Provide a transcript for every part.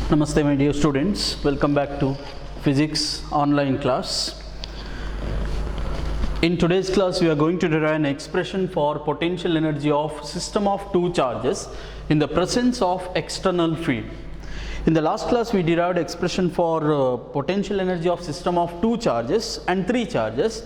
Namaste my dear students, welcome back to physics online class. In today's class we are going to derive an expression for potential energy of system of two charges in the presence of external field. In the last class we derived expression for potential energy of system of two charges and three charges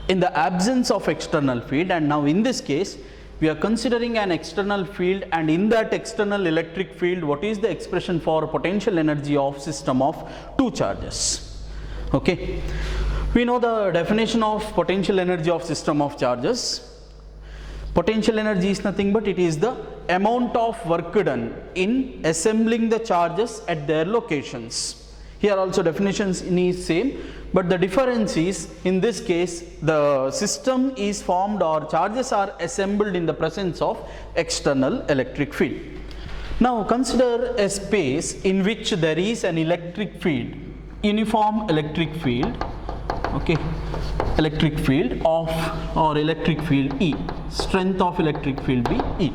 in the absence of external field, and now in this case we are considering an external field, and in that external electric field what is the expression for potential energy of system of two charges. Okay, we know the definition of potential energy of system of charges. Potential energy is nothing but it is the amount of work done in assembling the charges at their locations. Here also definitions is same, but the difference is in this case the system is formed or charges are assembled in the presence of external electric field. Now consider a space in which there is an electric field, uniform electric field, okay, electric field of or electric field E, strength of electric field be E.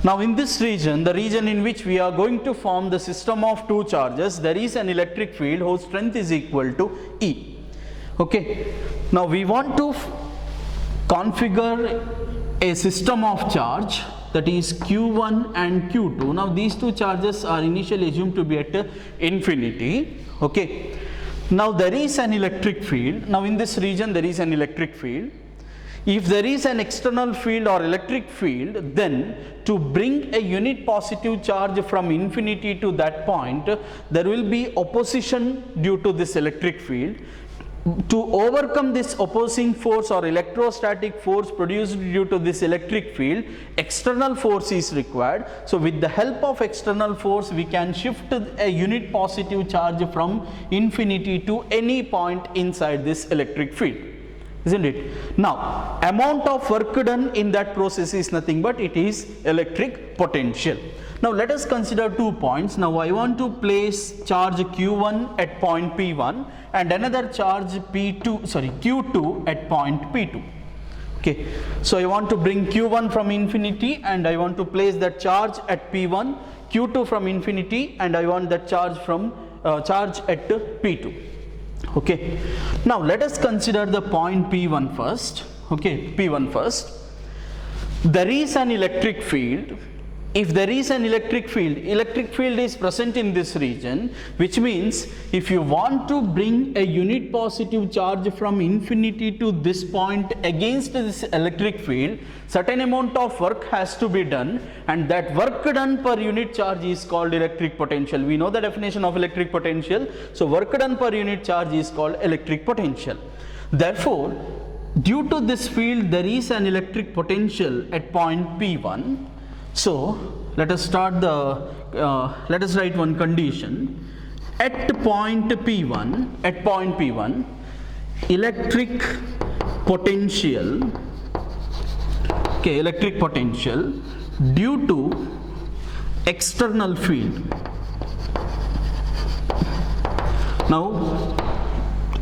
Now in this region, the region in which we are going to form the system of two charges, there is an electric field whose strength is equal to E. Okay. Now we want to configure a system of charge, that is Q1 and Q2. Now these two charges are initially assumed to be at infinity. Okay. Now there is an electric field. Now in this region there is an electric field. If there is an external field or electric field, then to bring a unit positive charge from infinity to that point, there will be opposition due to this electric field. To overcome this opposing force or electrostatic force produced due to this electric field, external force is required. So with the help of external force, we can shift a unit positive charge from infinity to any point inside this electric field. Isn't it? Now, amount of work done in that process is nothing but it is electric potential. Now, let us consider 2 points. Now, I want to place charge Q1 at point P1 and another charge Q2 at point P2. Okay. So, I want to bring Q1 from infinity and I want to place that charge at P1, Q2 from infinity, and I want that charge from charge at P2. Okay. Now let us consider the point P1 first. Okay, P1 first. There is an electric field. If there is an electric field is present in this region, which means if you want to bring a unit positive charge from infinity to this point against this electric field, certain amount of work has to be done, and that work done per unit charge is called electric potential. We know the definition of electric potential. So work done per unit charge is called electric potential. Therefore, due to this field there is an electric potential at point P1. So let us start let us write one condition. At point P1, electric potential, okay, electric potential due to external field. Now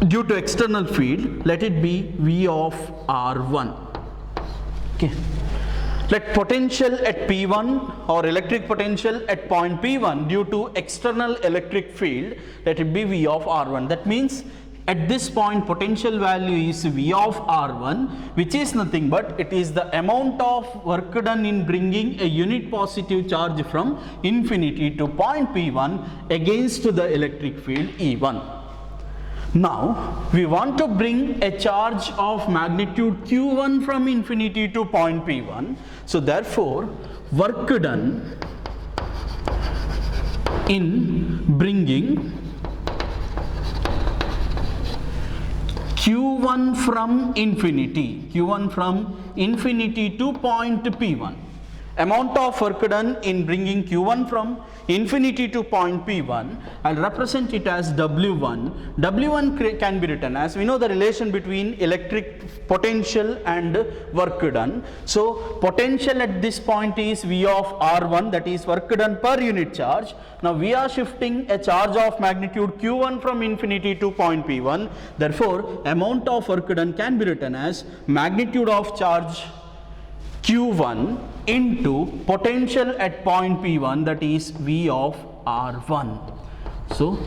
due to external field, let it be V of R1. Okay. Let potential at P1 or electric potential at point P1 due to external electric field, let it be V of R1. That means at this point potential value is V of R1, which is nothing but it is the amount of work done in bringing a unit positive charge from infinity to point P1 against the electric field E1. Now we want to bring a charge of magnitude Q1 from infinity to point P1. So therefore work done in bringing Q1 from infinity to point P1. Amount of work done in bringing Q1 from infinity to point P1, I'll represent it as W1. W1 can be written as, we know the relation between electric potential and work done. So potential at this point is V of R1, that is work done per unit charge. Now we are shifting a charge of magnitude Q1 from infinity to point P1. Therefore amount of work done can be written as magnitude of charge Q1 into potential at point P1, that is V of R1. So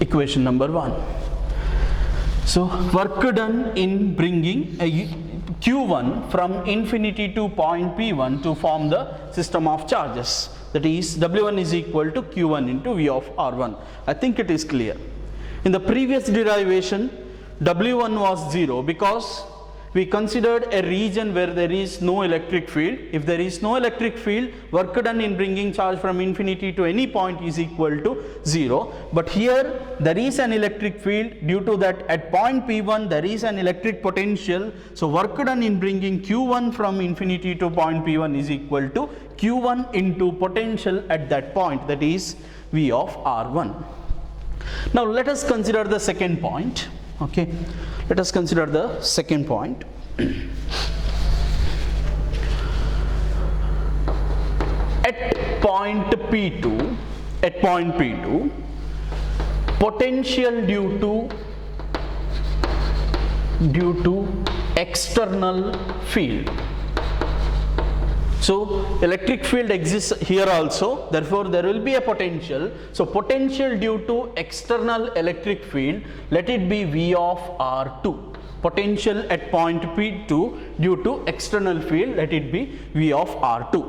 equation number 1. So work done in bringing a Q1 from infinity to point P1 to form the system of charges, that is W1 is equal to Q1 into V of R1. I think it is clear. In the previous derivation, W1 was 0 because we considered a region where there is no electric field. If there is no electric field, work done in bringing charge from infinity to any point is equal to 0. But here there is an electric field. Due to that, at point P1 there is an electric potential. So work done in bringing Q1 from infinity to point P1 is equal to Q1 into potential at that point, that is V of R1. Now let us consider the second point. Okay, let us consider the second point. At point P2, potential due to external field. So electric field exists here also, therefore there will be a potential. So potential due to external electric field, let it be V of R2. Potential at point P2 due to external field, let it be V of R2.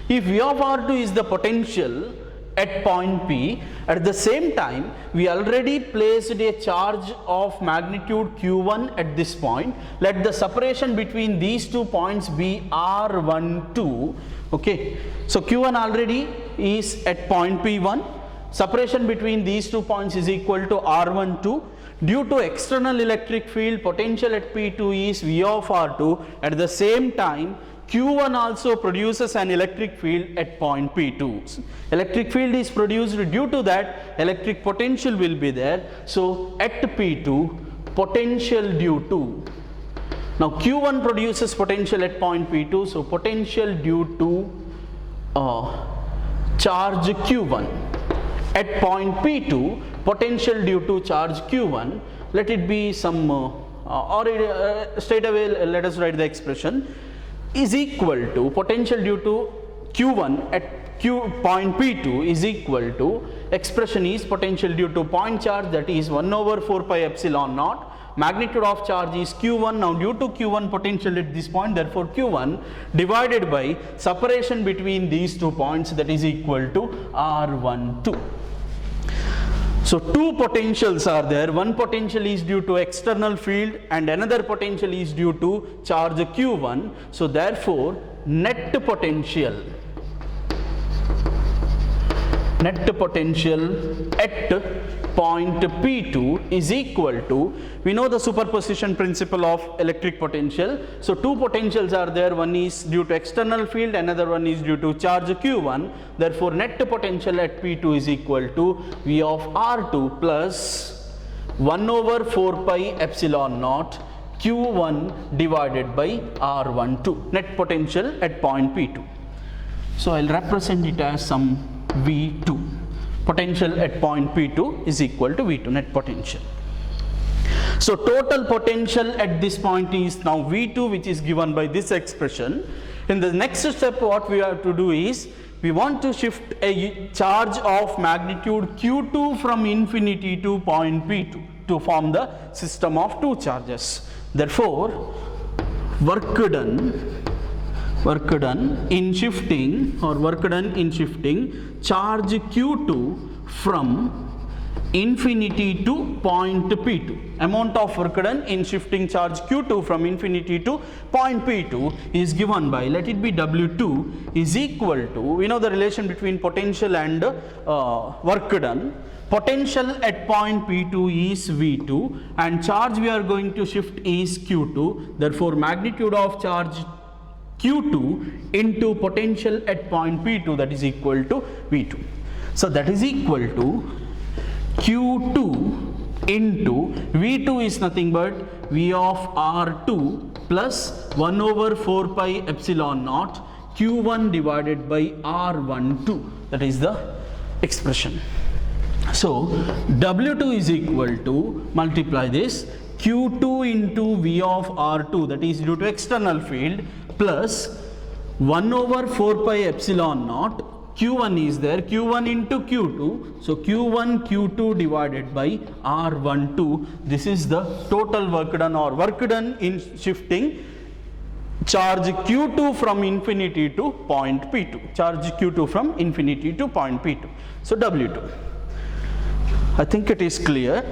If V of R2 is the potential at point P, at the same time we already placed a charge of magnitude Q1 at this point. Let the separation between these 2 points be R12. Okay, so Q1 already is at point P1. Separation between these 2 points is equal to R12. Due to external electric field, potential at P2 is V of R2. At the same time, Q1 also produces an electric field at point P2. Electric field is produced, due to that electric potential will be there. So at P2, potential due to, now Q1 produces potential at point P2, so potential due to charge Q1 at point P2, potential due to charge Q1, let it be some straight away let us write the expression, is equal to potential due to Q1 at point P2 is equal to, expression is potential due to point charge, that is 1 over 4 pi epsilon naught. Magnitude of charge is Q1. Now due to Q1 potential at this point, therefore Q1 divided by separation between these 2 points, that is equal to R12. So 2 potentials are there. One potential is due to external field and another potential is due to charge Q1. So therefore net potential at point P2 is equal to, we know the superposition principle of electric potential. So 2 potentials are there, one is due to external field, another one is due to charge Q1. Therefore net potential at P2 is equal to V of R2 plus 1 over 4 pi epsilon naught Q1 divided by R12, net potential at point P2. So I'll represent it as some V2. Potential at point P2 is equal to V2, net potential. So total potential at this point is now V2, which is given by this expression. In the next step, what we have to do is, we want to shift a charge of magnitude Q2 from infinity to point P2 to form the system of 2 charges. Therefore, work done in shifting charge Q2 from infinity to point P2. Amount of work done in shifting charge Q2 from infinity to point P2 is given by, let it be W2 is equal to, we know the relation between potential and work done. Potential at point P2 is V2 and charge we are going to shift is Q2. Therefore magnitude of charge Q2 into potential at point P2, that is equal to V2. So that is equal to Q2 into V2 is nothing but V of R2 plus 1 over 4 pi epsilon naught Q1 divided by R12. That is the expression. So W2 is equal to, multiply this, Q2 into V of R2, that is due to external field, plus 1 over 4 pi epsilon naught Q1 is there, Q1 into Q2, so Q1 Q2 divided by R12. This is the total work done or work done in shifting charge Q2 from infinity to point P2, charge Q2 from infinity to point P2, so W2. I think it is clear.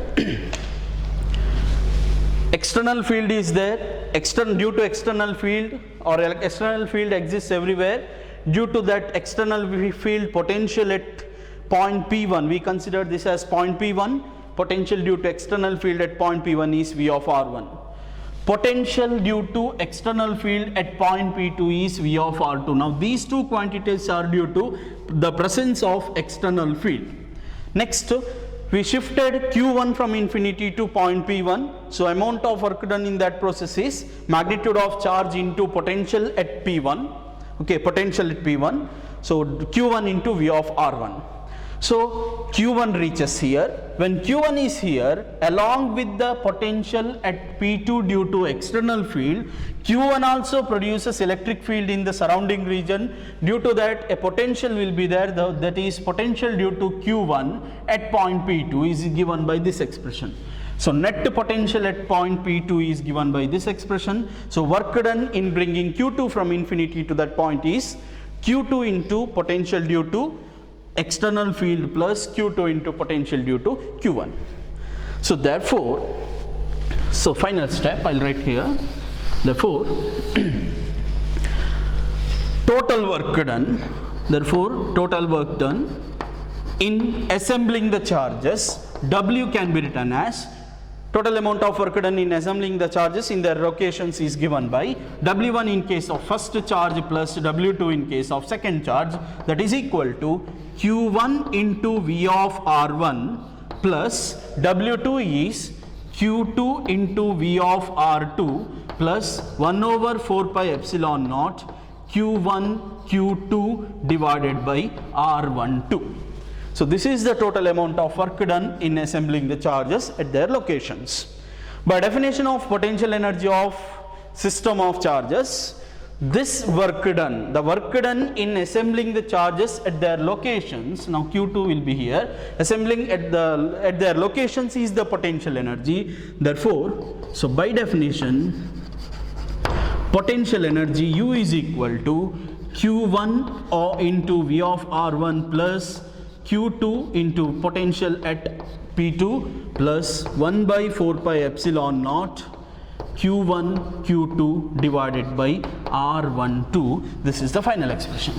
External field is there, due to external field or external field exists everywhere. Due to that external field, potential at point P1, we consider this as point P1, potential due to external field at point P1 is V of R1. Potential due to external field at point P2 is V of R2. Now these two quantities are due to the presence of external field. Next, we shifted Q1 from infinity to point P1. So amount of work done in that process is magnitude of charge into potential at P1. Okay, potential at P1. So Q1 into V of R1. So Q1 reaches here. When Q1 is here, along with the potential at P2 due to external field, Q1 also produces electric field in the surrounding region. Due to that, a potential will be there, that is potential due to Q1 at point P2 is given by this expression. So net potential at point P2 is given by this expression. So work done in bringing Q2 from infinity to that point is Q2 into potential due to external field plus Q2 into potential due to Q1. So therefore, so final step I'll write here. Therefore, total work done. Therefore, total work done in assembling the charges, W can be written as total amount of work done in assembling the charges in their locations is given by W1 in case of first charge plus W2 in case of second charge, that is equal to Q1 into V of R1 plus W2 is Q2 into V of R2 plus 1 over 4 pi epsilon naught Q1 Q2 divided by R12. So this is the total amount of work done in assembling the charges at their locations. By definition of potential energy of system of charges, this work done, the work done in assembling the charges at their locations, now Q2 will be here, assembling at their locations is the potential energy. Therefore, so by definition, potential energy U is equal to Q1 or into V of R1 plus Q2 into potential at P2 plus 1 by 4 pi epsilon naught Q1 Q2 divided by R12. This is the final expression.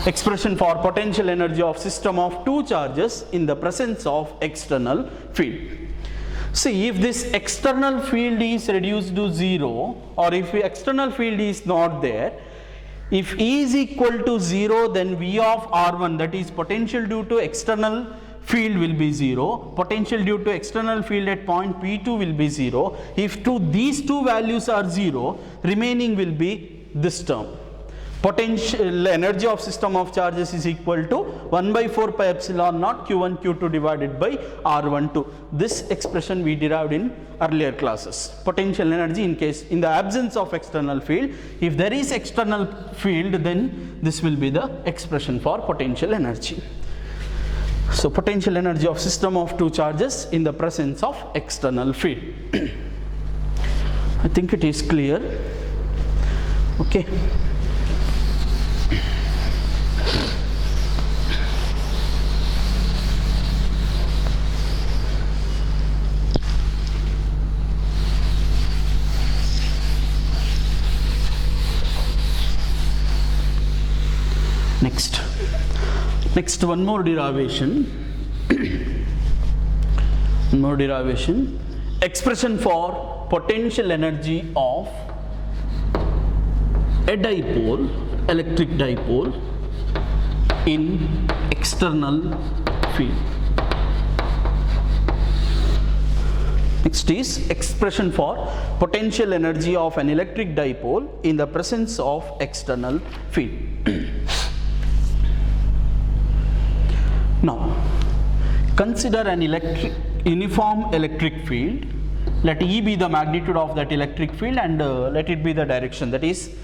Expression for potential energy of system of two charges in the presence of external field. See, if this external field is reduced to 0 or if the external field is not there, if E is equal to 0, then V of R1, that is potential due to external field, will be 0. Potential due to external field at point P2 will be 0. If these two values are 0, remaining will be this term. Potential energy of system of charges is equal to 1 by 4 pi epsilon naught Q1 Q2 divided by R12. This expression we derived in earlier classes. Potential energy in the absence of external field. If there is external field, then this will be the expression for potential energy. So potential energy of system of two charges in the presence of external field. I think it is clear. Okay. Next, one more derivation. Expression for potential energy of a dipole, electric dipole in external field. Next is expression for potential energy of an electric dipole in the presence of external field. Now, consider an uniform electric field. Let E be the magnitude of that electric field and let it be the direction, that is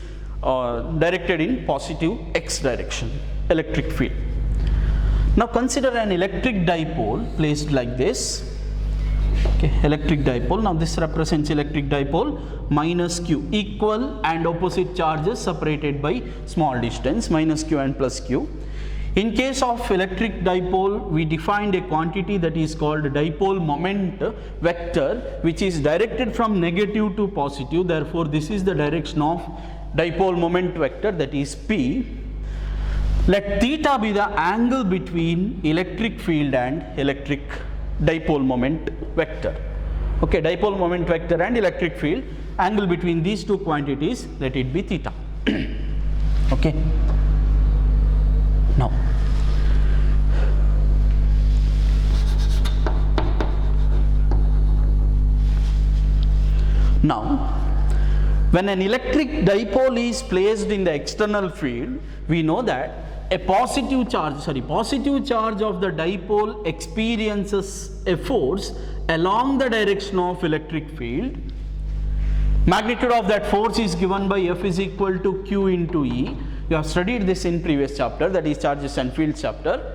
directed in positive x direction. electric field. Now consider an electric dipole placed like this. Okay, electric dipole. Now this represents electric dipole minus q, equal and opposite charges separated by small distance, minus q and plus q. In case of electric dipole, we defined a quantity that is called dipole moment vector, which is directed from negative to positive. Therefore, this is the direction of dipole moment vector, that is P. Let theta be the angle between electric field and electric dipole moment vector. Okay, dipole moment vector and electric field, angle between these two quantities, let it be theta. Okay. Now, when an electric dipole is placed in the external field, we know that a positive charge of the dipole experiences a force along the direction of electric field. Magnitude of that force is given by F is equal to Q into E. You have studied this in previous chapter, that is charges and fields chapter.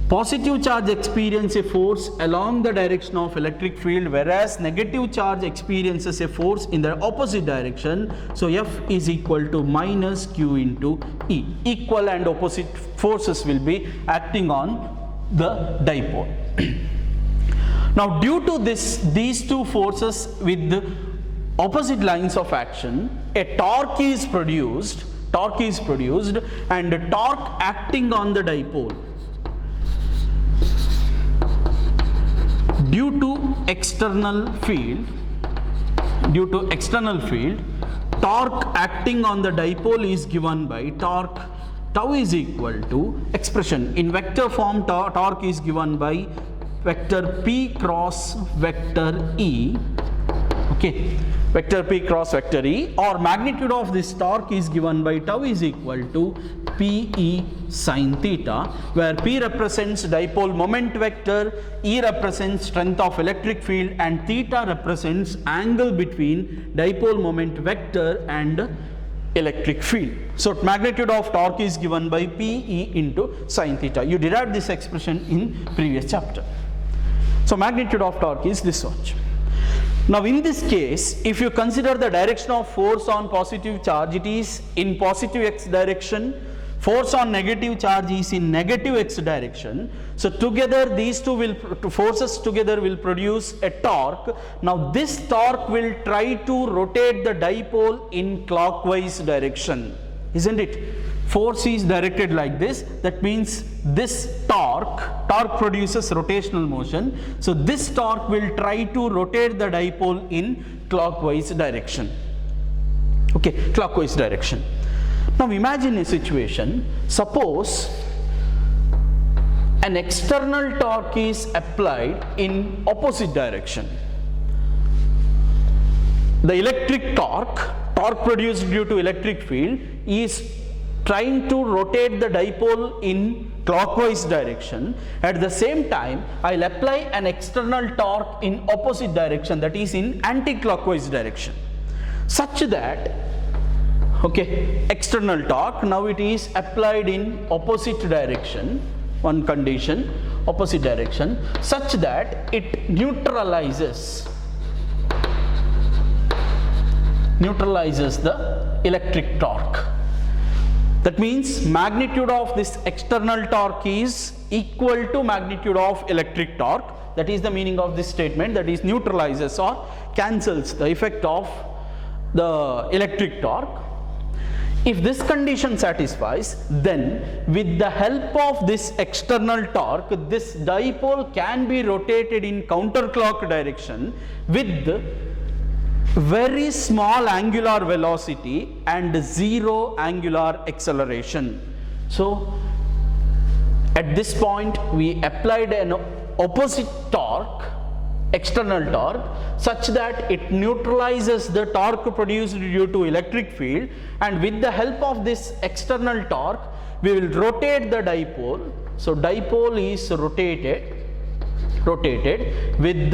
Positive charge experiences a force along the direction of electric field, whereas negative charge experiences a force in the opposite direction. So F is equal to minus Q into E. Equal and opposite forces will be acting on the dipole. Now, due to these two forces with the opposite lines of action, a torque is produced, and the torque acting on the dipole due to external field, torque acting on the dipole is given by torque tau is equal to, expression in vector form, torque is given by vector P cross vector E. Okay, vector P cross vector E, or magnitude of this torque is given by tau is equal to Pe sin theta, where P represents dipole moment vector, E represents strength of electric field, and theta represents angle between dipole moment vector and electric field. So magnitude of torque is given by Pe into sin theta. You derived this expression in previous chapter. So magnitude of torque is this much. Now in this case, if you consider the direction of force on positive charge, it is in positive x direction. Force on negative charge is in negative x direction. So together these two forces together will produce a torque. Now this torque will try to rotate the dipole in clockwise direction, isn't it? Force is directed like this, that means this torque produces rotational motion. So this torque will try to rotate the dipole in clockwise direction. Okay, clockwise direction. Now imagine a situation, suppose an external torque is applied in opposite direction. The electric torque produced due to electric field is trying to rotate the dipole in clockwise direction. At the same time, I'll apply an external torque in opposite direction, that is in anti-clockwise direction, such that, okay, external torque, now it is applied in opposite direction, one condition, opposite direction, such that it neutralizes the electric torque. That means magnitude of this external torque is equal to magnitude of electric torque. That is the meaning of this statement, that is neutralizes or cancels the effect of the electric torque. If this condition satisfies, then with the help of this external torque, this dipole can be rotated in counterclock direction with very small angular velocity and zero angular acceleration. So at this point we applied an opposite torque, external torque, such that it neutralizes the torque produced due to electric field, and with the help of this external torque we will rotate the dipole. So dipole is rotated with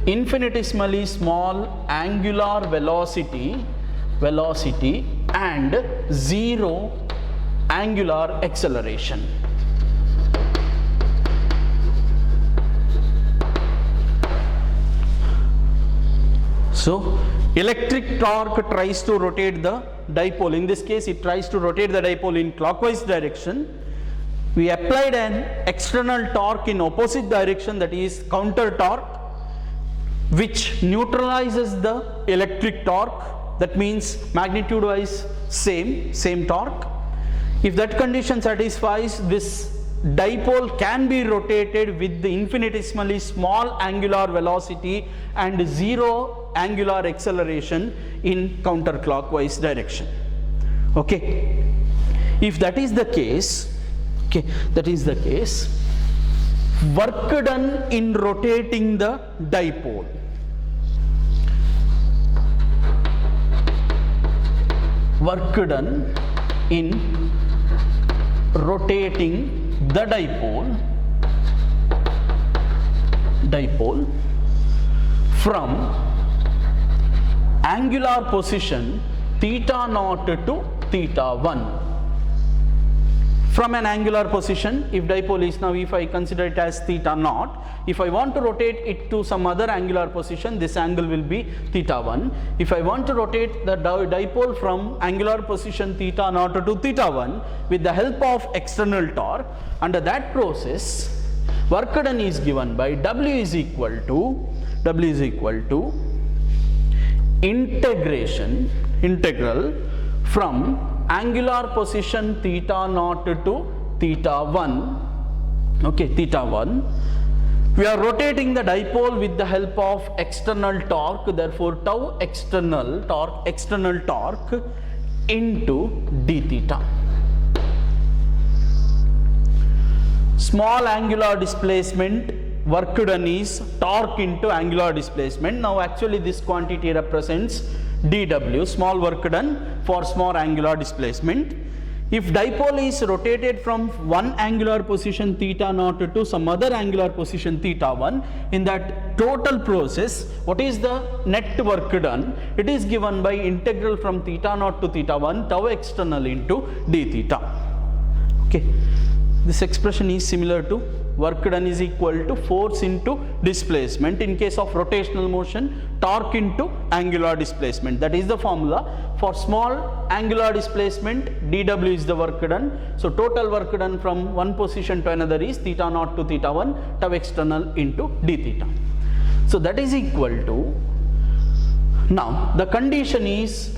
infinitesimally small angular velocity and zero angular acceleration. So electric torque tries to rotate the dipole. In this case, it tries to rotate the dipole in clockwise direction. We applied an external torque in opposite direction, that is counter torque, which neutralizes the electric torque. That means magnitude wise same torque. If that condition satisfies, this dipole can be rotated with the infinitesimally small angular velocity and zero angular acceleration in counterclockwise direction. Okay, if that is the case, work done in rotating the dipole, work done in rotating the dipole from angular position theta naught to theta 1. From an angular position, if dipole is, now if I consider it as theta naught, if I want to rotate it to some other angular position, this angle will be theta 1. If I want to rotate the dipole from angular position theta naught to theta 1 with the help of external torque, under that process, work done is given by W is equal to integral from angular position theta naught to theta 1. Okay, theta 1. We are rotating the dipole with the help of external torque, therefore tau external torque into d theta. Small angular displacement, work done is torque into angular displacement. Now actually this quantity represents dW, small work done for small angular displacement. If dipole is rotated from one angular position theta naught to some other angular position theta 1, in that total process, what is the net work done? It is given by integral from theta naught to theta 1 tau external into d theta. Okay, this expression is similar to work done is equal to force into displacement. In case of rotational motion, torque into angular displacement. That is the formula. For small angular displacement, dW is the work done. So total work done from one position to another is theta naught to theta 1 tau external into d theta. So that is equal to, now the condition is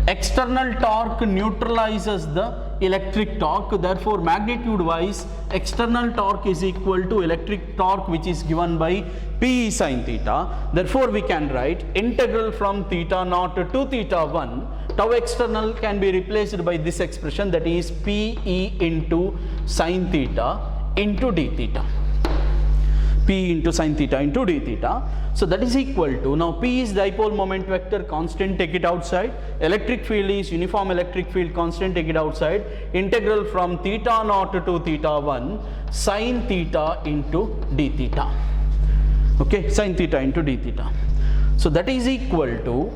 external torque neutralizes the electric torque, therefore magnitude wise external torque is equal to electric torque, which is given by P sin theta. Therefore we can write integral from theta naught to theta 1, tau external can be replaced by this expression, that is Pe into sin theta into d theta. P into sin theta into d theta. So that is equal to, now P is dipole moment vector, constant, take it outside. Electric field is uniform electric field, constant, take it outside. Integral from theta naught to theta 1 sin theta into d theta. Okay, sin theta into d theta. So that is equal to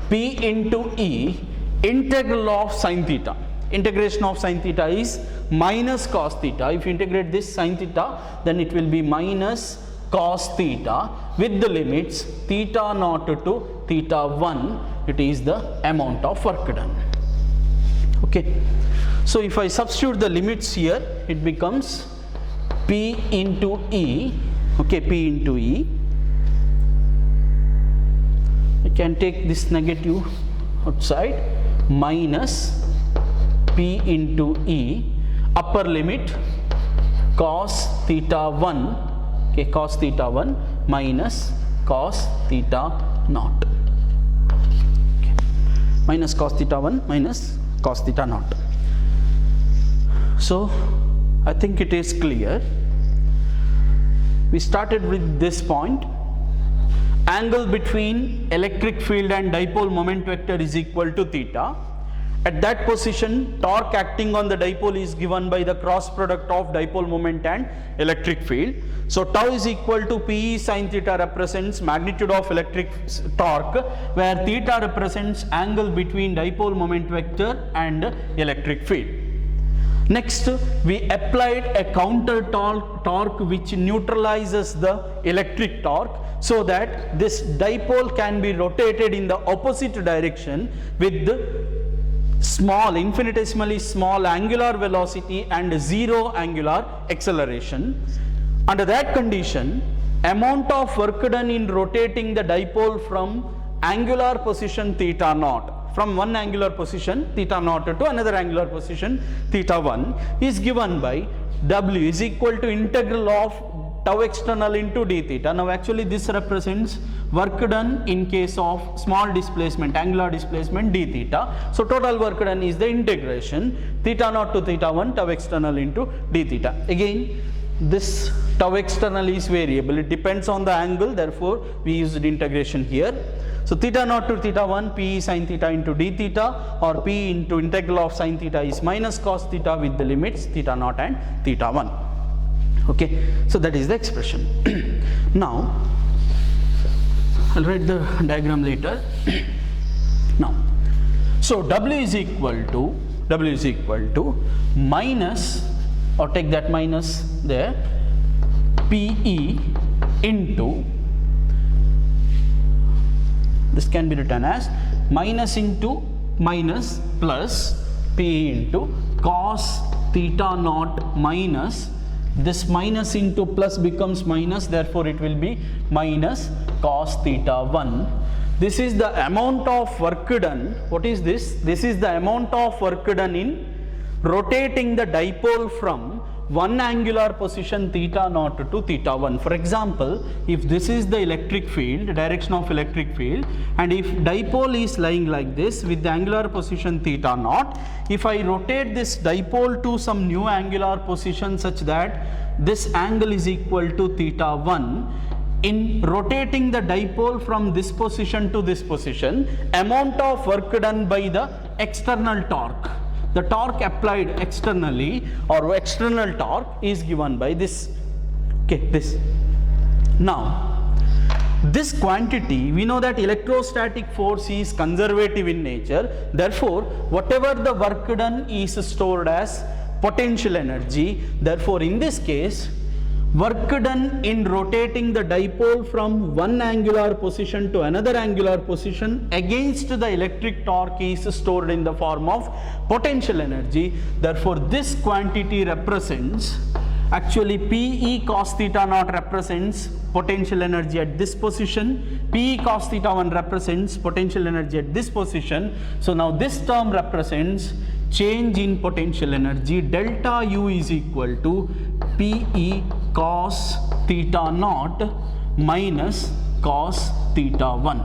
P into E integral of sin theta. Integration of sin theta is minus cos theta. If you integrate this sin theta, then it will be minus cos theta with the limits theta naught to theta 1. It is the amount of work done. Okay, so if I substitute the limits here, it becomes P into E. Okay, P into E. I can take this negative outside, minus P into E, upper limit cos theta 1, okay, cos theta 1 minus cos theta naught. Okay, minus cos theta 1 minus cos theta naught. So I think it is clear. We started with this point. Angle between electric field and dipole moment vector is equal to theta. At that position, torque acting on the dipole is given by the cross product of dipole moment and electric field. So tau is equal to Pe sin theta represents magnitude of electric torque, where theta represents angle between dipole moment vector and electric field. Next, we applied a counter torque which neutralizes the electric torque, so that this dipole can be rotated in the opposite direction with small, infinitesimally small angular velocity and zero angular acceleration. Under that condition, amount of work done in rotating the dipole from angular position theta naught, from one angular position theta naught to another angular position theta 1, is given by W is equal to integral of tau external into d theta. Now actually this represents work done in case of small displacement, angular displacement d theta. So total work done is the integration theta naught to theta 1 tau external into d theta. Again, this tau external is variable, it depends on the angle, therefore we used integration here. So theta naught to theta 1 P sin theta into d theta, or P into integral of sin theta is minus cos theta with the limits theta naught and theta 1. Okay, so that is the expression. Now I'll write the diagram later. Now, so W is equal to minus, or take that minus there, PE into, this can be written as minus into minus plus PE into cos theta naught minus, this minus into plus becomes minus, therefore it will be minus cos theta 1. This is the amount of work done. What is this? This is the amount of work done in rotating the dipole from one angular position theta naught to theta 1. For example, if this is the electric field, direction of electric field, and if dipole is lying like this with the angular position theta naught, if I rotate this dipole to some new angular position such that this angle is equal to theta 1, in rotating the dipole from this position to this position, amount of work done by the external torque, the torque applied externally or external torque, is given by this. Okay, this. Now, this quantity, we know that electrostatic force is conservative in nature, therefore whatever the work done is stored as potential energy. Therefore in this case, work done in rotating the dipole from one angular position to another angular position against the electric torque is stored in the form of potential energy. Therefore this quantity represents, actually PE cos theta naught represents potential energy at this position, PE cos theta 1 represents potential energy at this position. So now this term represents change in potential energy. Delta U is equal to PE cos theta naught minus cos theta 1.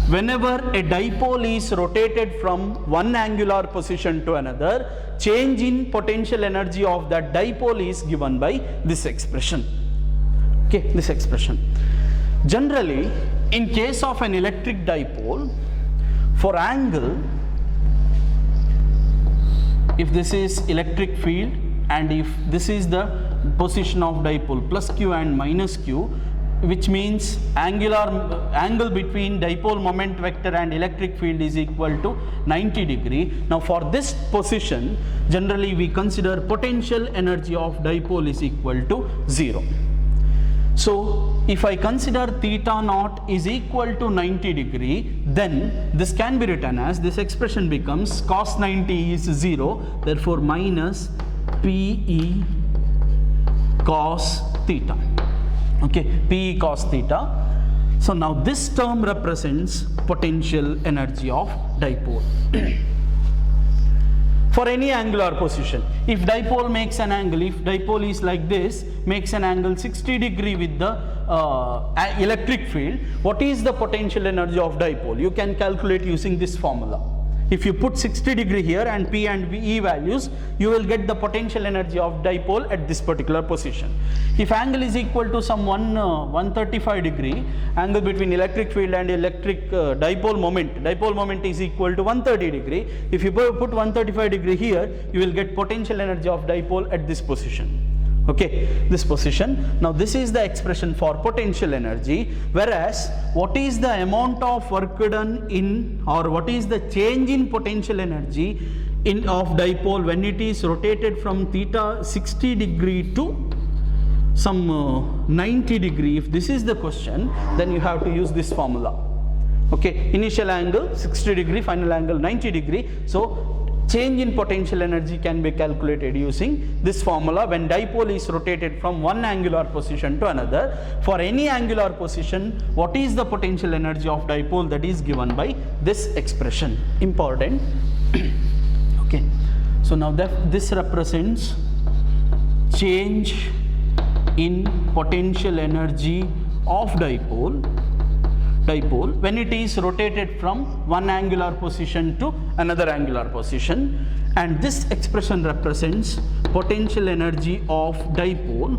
Whenever a dipole is rotated from one angular position to another, change in potential energy of that dipole is given by this expression. Okay, this expression. Generally, in case of an electric dipole, for angle, if this is electric field and if this is the position of dipole, plus q and minus q, which means angle between dipole moment vector and electric field is equal to 90 degree. Now for this position, generally we consider potential energy of dipole is equal to 0. So if I consider theta naught is equal to 90 degree, then this can be written as, this expression becomes cos 90 is 0, therefore minus PE cos theta. Okay, PE cos theta. So now this term represents potential energy of dipole. For any angular position, if dipole makes an angle, if dipole is like this, makes an angle 60 degree with the electric field, what is the potential energy of dipole? You can calculate using this formula. If you put 60 degree here and P and E values, you will get the potential energy of dipole at this particular position. If angle is equal to some 135 degree, angle between electric field and electric dipole moment is equal to 130 degree. If you put 135 degree here, you will get potential energy of dipole at this position. Okay, this position. Now this is the expression for potential energy, whereas what is the amount of work done in, or what is the change in potential energy of dipole when it is rotated from theta 60 degree to some 90 degree. If this is the question, then you have to use this formula. Okay, initial angle 60 degree, final angle 90 degree. So change in potential energy can be calculated using this formula when dipole is rotated from one angular position to another. For any angular position, what is the potential energy of dipole? That is given by this expression. Important. Okay, so now this represents change in potential energy of dipole when it is rotated from one angular position to another angular position, and this expression represents potential energy of dipole,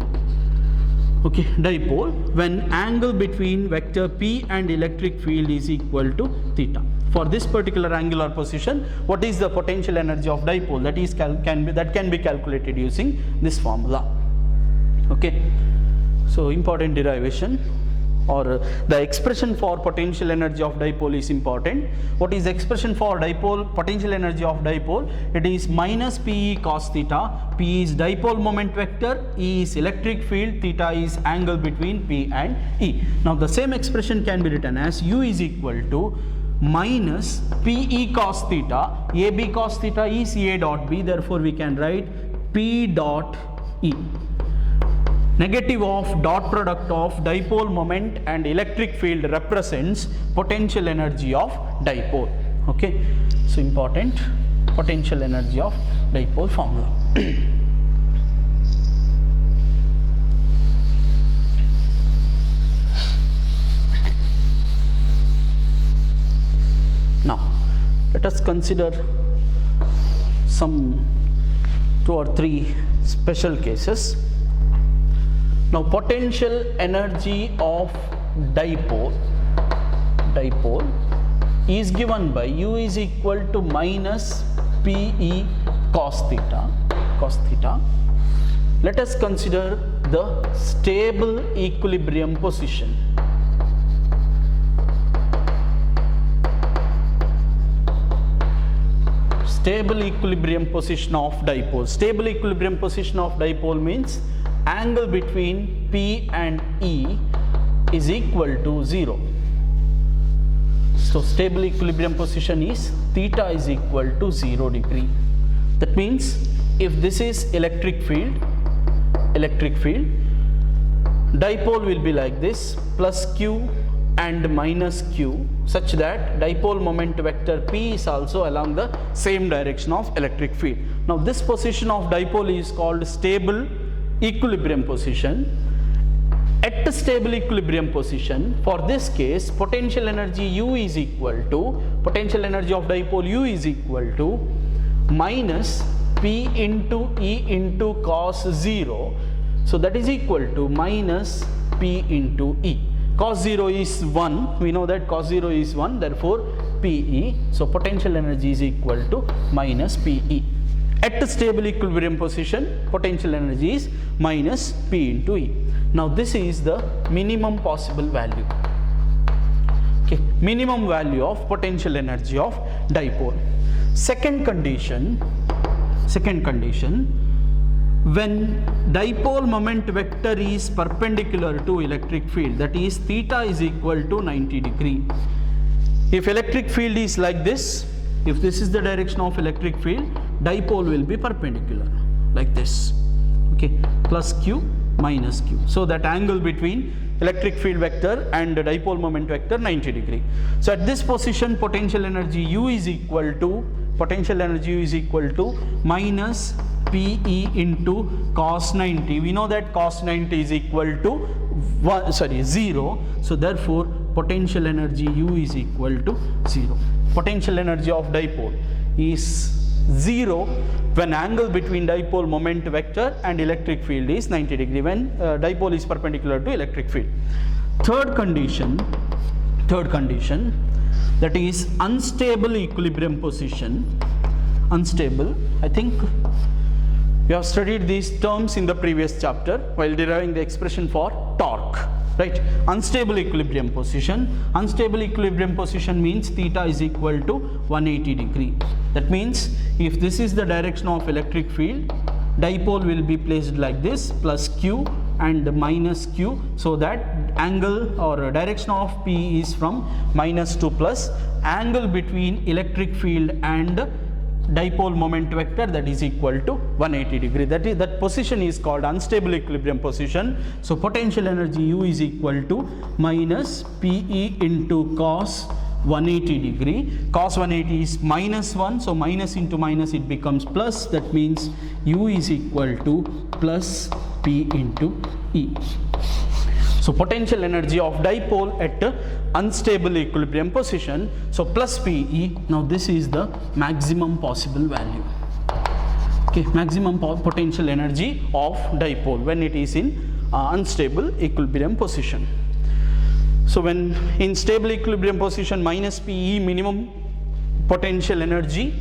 okay, dipole when angle between vector P and electric field is equal to theta. For this particular angular position, what is the potential energy of dipole? That can be calculated using this formula. Okay, so important derivation, or the expression for potential energy of dipole is important. What is the expression for dipole, potential energy of dipole? It is minus Pe cos theta. P is dipole moment vector, E is electric field, theta is angle between P and E. Now the same expression can be written as U is equal to minus Pe cos theta. AB cos theta is A dot B, therefore we can write P dot E. Negative of dot product of dipole moment and electric field represents potential energy of dipole. Okay, so important, potential energy of dipole formula. Now let us consider some 2 or 3 special cases. Now potential energy of dipole is given by U is equal to minus Pe cos theta. Let us consider the stable equilibrium position. Stable equilibrium position of dipole. Stable equilibrium position of dipole means angle between P and E is equal to 0. So stable equilibrium position is theta is equal to 0 degree. That means if this is electric field, dipole will be like this, plus Q and minus Q, such that dipole moment vector P is also along the same direction of electric field. Now this position of dipole is called stable equilibrium position. At the stable equilibrium position, for this case, potential energy U is equal to, potential energy of dipole U is equal to minus P into E into cos 0. So that is equal to minus P into E. Cos 0 is 1, we know that cos 0 is 1, therefore Pe. So potential energy is equal to minus Pe. At the stable equilibrium position, potential energy is minus P into E. Now this is the minimum possible value. Okay, minimum value of potential energy of dipole. Second condition, when dipole moment vector is perpendicular to electric field, that is theta is equal to 90 degree. If electric field is like this, if this is the direction of electric field, dipole will be perpendicular like this. Okay, plus Q minus Q. So that angle between electric field vector and the dipole moment vector 90 degree. So at this position, potential energy U is equal to minus Pe into cos 90. We know that cos 90 is equal to 0. So therefore potential energy U is equal to 0. potential energy of dipole is 0 when angle between dipole moment vector and electric field is 90 degree, when dipole is perpendicular to electric field. Third condition, that is unstable equilibrium position. Unstable, I think we have studied these terms in the previous chapter while deriving the expression for torque, right? Unstable equilibrium position. Unstable equilibrium position means theta is equal to 180 degree. That means if this is the direction of electric field, dipole will be placed like this, plus q and minus q, so that angle or direction of P is from minus to plus. Angle between electric field and dipole moment vector, that is equal to 180 degree. That position is called unstable equilibrium position. So potential energy U is equal to minus PE into cos 180 degree. Cos 180 is minus 1, so minus into minus it becomes plus. That means U is equal to plus P into E. So potential energy of dipole at unstable equilibrium position, so plus PE. Now this is the maximum possible value. Okay, maximum potential energy of dipole when it is in unstable equilibrium position. So when in stable equilibrium position, minus PE, minimum potential energy.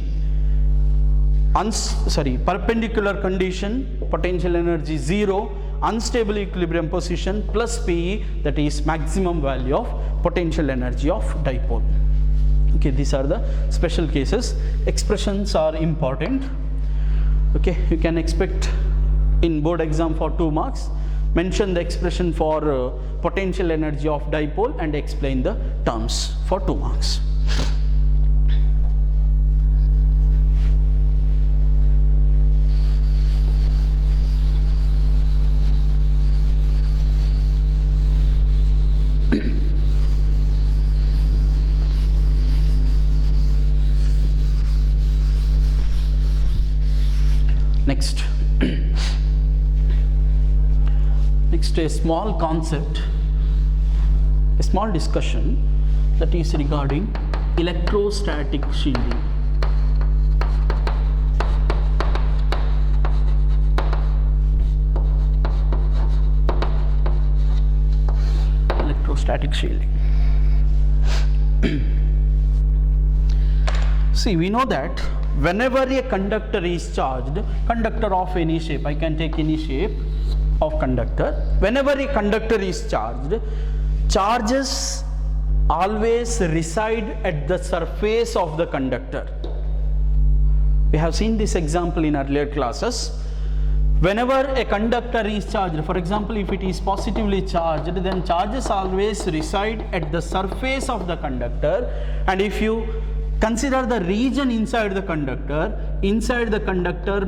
Perpendicular condition, potential energy 0. Unstable equilibrium position, plus PE, that is maximum value of potential energy of dipole. Okay, these are the special cases. Expressions are important. Okay, you can expect in board exam for 2 marks. Mention the expression for potential energy of dipole and explain the terms for 2 marks. Next, a small concept, a small discussion, that is regarding electrostatic shielding. Electrostatic shielding. See, we know that whenever a conductor is charged, conductor of any shape, I can take any shape of conductor. Whenever a conductor is charged, charges always reside at the surface of the conductor. We have seen this example in earlier classes. Whenever a conductor is charged, for example, if it is positively charged, then charges always reside at the surface of the conductor. And if you consider the region inside the conductor,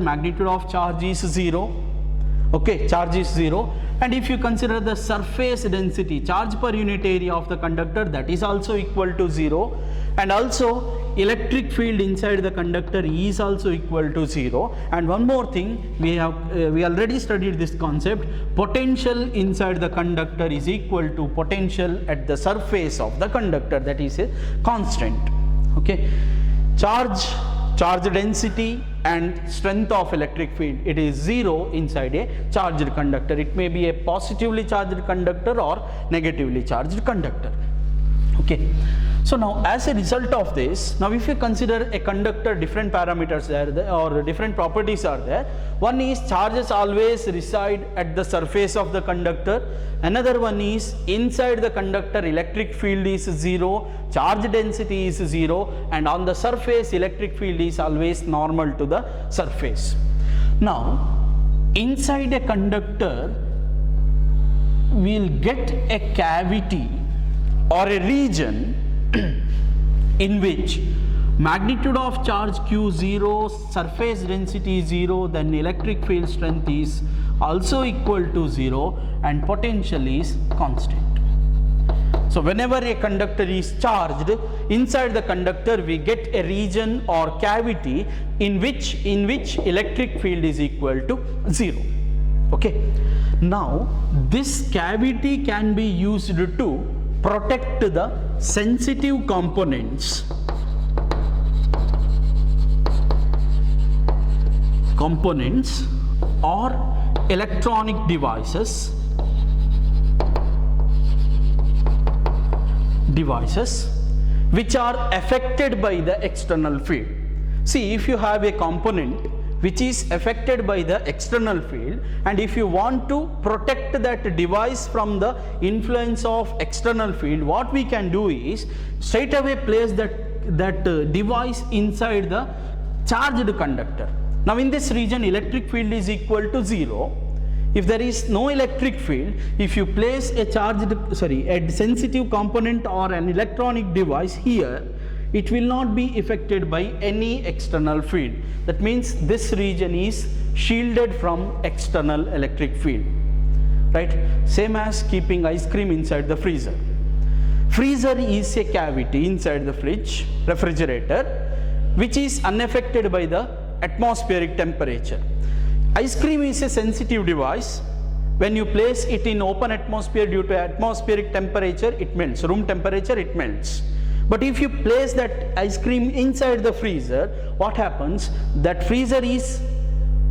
magnitude of charge is 0. Okay, charge is 0. And if you consider the surface density, charge per unit area of the conductor, that is also equal to 0. And also electric field inside the conductor is also equal to 0. And one more thing, we already studied this concept. Potential inside the conductor is equal to potential at the surface of the conductor, that is a constant. Okay, charge density and strength of electric field, it is 0 inside a charged conductor. It may be a positively charged conductor or negatively charged conductor. Okay, so now as a result of this, now if you consider a conductor, different parameters there or different properties are there. One is charges always reside at the surface of the conductor. Another one is inside the conductor electric field is 0, charge density is 0, and on the surface electric field is always normal to the surface. Now inside a conductor we will get a cavity or a region in which magnitude of charge Q 0, surface density 0, then electric field strength is also equal to 0 and potential is constant. So whenever a conductor is charged, inside the conductor we get a region or cavity in which electric field is equal to 0. Okay. Now this cavity can be used to protect the sensitive components components or electronic devices which are affected by the external field. See, if you have a component which is affected by the external field, and if you want to protect that device from the influence of external field, what we can do is straight away place that device inside the charged conductor. Now in this region electric field is equal to 0. If there is no electric field, if you place a sensitive component or an electronic device here, it will not be affected by any external field. That means this region is shielded from external electric field, right? Same as keeping ice cream inside the freezer. Freezer is a cavity inside the refrigerator, which is unaffected by the atmospheric temperature. Ice cream is a sensitive device. When you place it in open atmosphere, due to atmospheric temperature, it melts. Room temperature, it melts. But if you place that ice cream inside the freezer, what happens? That freezer is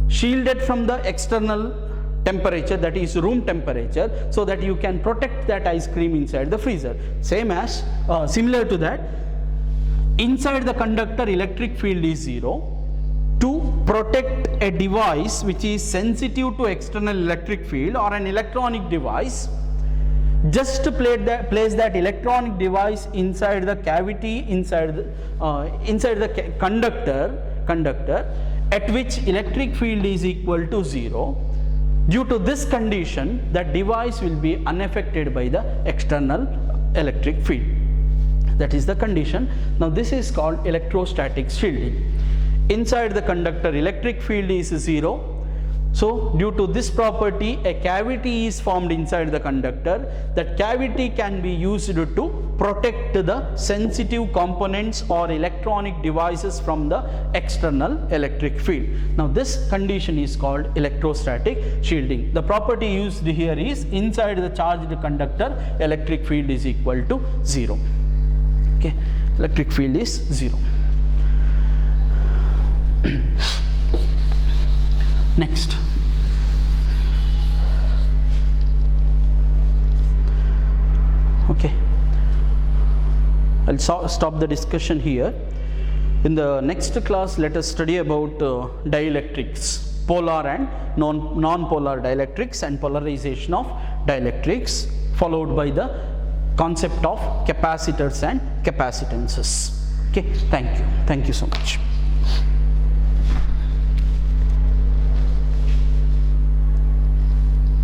shielded from the external temperature, that is room temperature, so that you can protect that ice cream inside the freezer. Similar to that, inside the conductor electric field is 0. To protect a device which is sensitive to external electric field or an electronic device, just to place that electronic device inside the cavity inside the conductor at which electric field is equal to 0. Due to this condition, that device will be unaffected by the external electric field. That is the condition. Now this is called electrostatic shielding. Inside the conductor electric field is 0. So due to this property, a cavity is formed inside the conductor. That cavity can be used to protect the sensitive components or electronic devices from the external electric field. Now this condition is called electrostatic shielding. The property used here is inside the charged conductor electric field is equal to 0. Okay, electric field is 0. Next, okay, I'll stop the discussion here. In the next class, let us study about dielectrics, polar and non-polar dielectrics and polarization of dielectrics, followed by the concept of capacitors and capacitances. Okay, thank you so much.